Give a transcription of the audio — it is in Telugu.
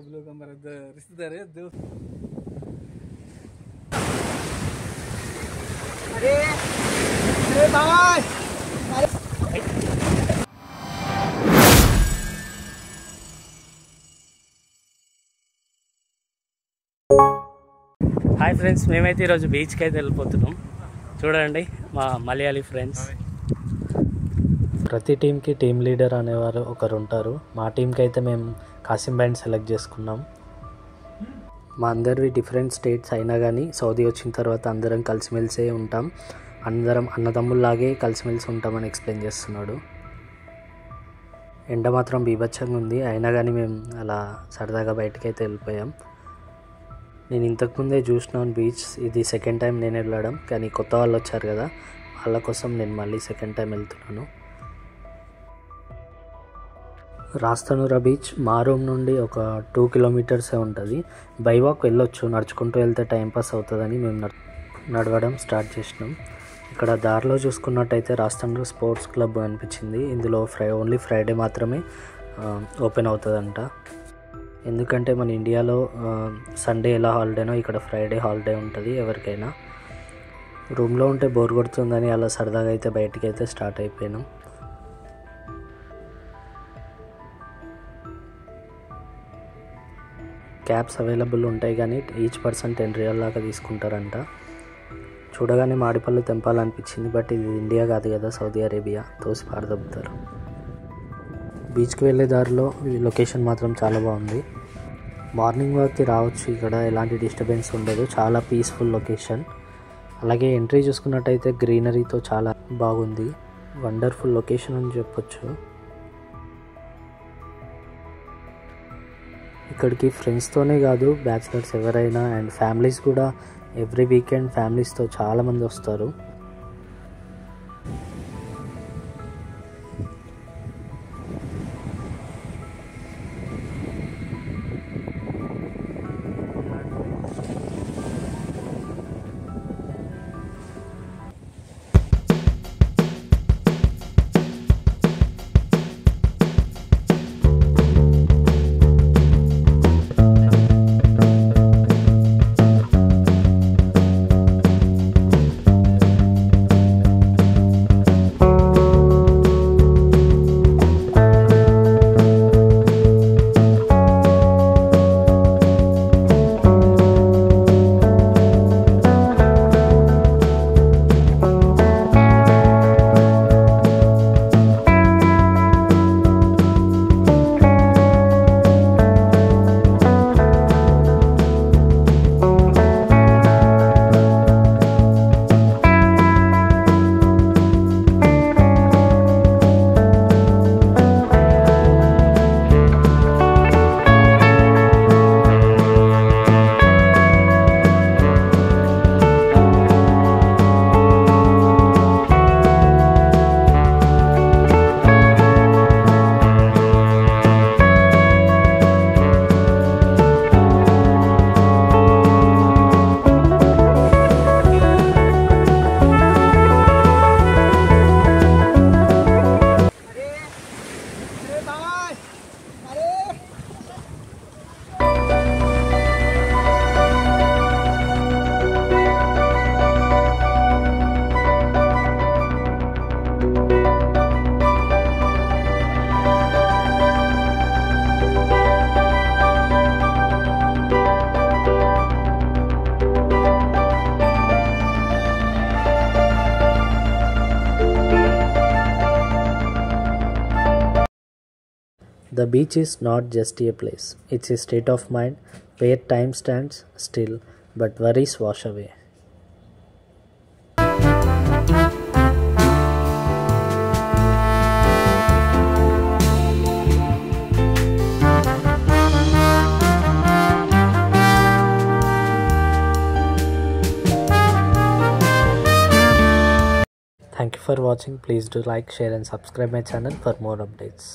सब लोग हमारे रिश्तेदार है दोस्त। अरे अरे भाई హాయ్ ఫ్రెండ్స్, మేమైతే ఈరోజు బీచ్కి అయితే వెళ్ళిపోతున్నాం. చూడండి మా మలయాళీ ఫ్రెండ్స్. ప్రతి టీంకి టీం లీడర్ అనేవారు ఒకరు ఉంటారు. మా టీంకి అయితే మేము కాసిం బ్యాండ్ సెలెక్ట్ చేసుకున్నాం. మా అందరివి డిఫరెంట్ స్టేట్స్ అయినా కానీ సౌదీ వచ్చిన తర్వాత అందరం కలిసిమెలిసే ఉంటాం. అందరం అన్నదమ్ముల్లాగే కలిసిమెలిసి ఉంటామని ఎక్స్ప్లెయిన్ చేస్తున్నాడు. ఎండ మాత్రం బీభత్సంగా ఉంది, అయినా కానీ మేము అలా సరదాగా బయటకు అయితే వెళ్ళిపోయాం. నేను ఇంతకుముందే చూసినాను బీచ్, ఇది సెకండ్ టైం నేను వెళ్ళడం. కానీ కొత్త వాళ్ళు వచ్చారు కదా, వాళ్ళ కోసం నేను మళ్ళీ సెకండ్ టైం వెళ్తున్నాను. రాస్తానూరా బీచ్ మా రూమ్ నుండి ఒక 2 కిలోమీటర్సే ఉంటుంది. బై వాక్ వెళ్ళొచ్చు, నడుచుకుంటూ వెళ్తే టైంపాస్ అవుతుందని మేము నడవడం స్టార్ట్ చేసినాం. ఇక్కడ దారిలో చూసుకున్నట్టయితే రాస్తానూరా స్పోర్ట్స్ క్లబ్ అనిపించింది. ఇందులో ఓన్లీ ఫ్రైడే మాత్రమే ఓపెన్ అవుతుందంట. ఎందుకంటే మన ఇండియాలో సండే ఎలా హాలిడేనో ఇక్కడ ఫ్రైడే హాలిడే ఉంటుంది ఎవరికైనా. రూమ్లో ఉంటే బోర్ కొడుతుందని అలా సరదాగా అయితే బయటికి అయితే స్టార్ట్ అయిపోయాను. క్యాబ్స్ అవైలబుల్ ఉంటాయి కానీ ఈచ్ పర్సన్ 10 రియల్ దాకా తీసుకుంటారంట. చూడగానే మామిడిపళ్ళు తెంపాలనిపించింది, బట్ ఇది ఇండియా కాదు కదా, సౌదీ అరేబియా, తోసి పారదొబ్బుతారు. బీచ్కి వెళ్ళే దారిలో ఈ లొకేషన్ మాత్రం చాలా బాగుంది. మార్నింగ్ వాక్కి రావచ్చు, ఇక్కడ ఎలాంటి డిస్టర్బెన్స్ ఉండదు, చాలా పీస్ఫుల్ లొకేషన్. అలాగే ఎంట్రీ చూసుకున్నట్టయితే గ్రీనరీతో చాలా బాగుంది, వండర్ఫుల్ లొకేషన్ అని చెప్పొచ్చు. ఇక్కడికి ఫ్రెండ్స్తోనే కాదు, బ్యాచిలర్స్ ఎవరైనా అండ్ ఫ్యామిలీస్ కూడా ఎవ్రీ వీకెండ్ ఫ్యామిలీస్తో చాలామంది వస్తారు. The beach is not just a place, it's a state of mind where time stands still but worries wash away. Thank you for watching. Please do like, share and subscribe my channel for more updates.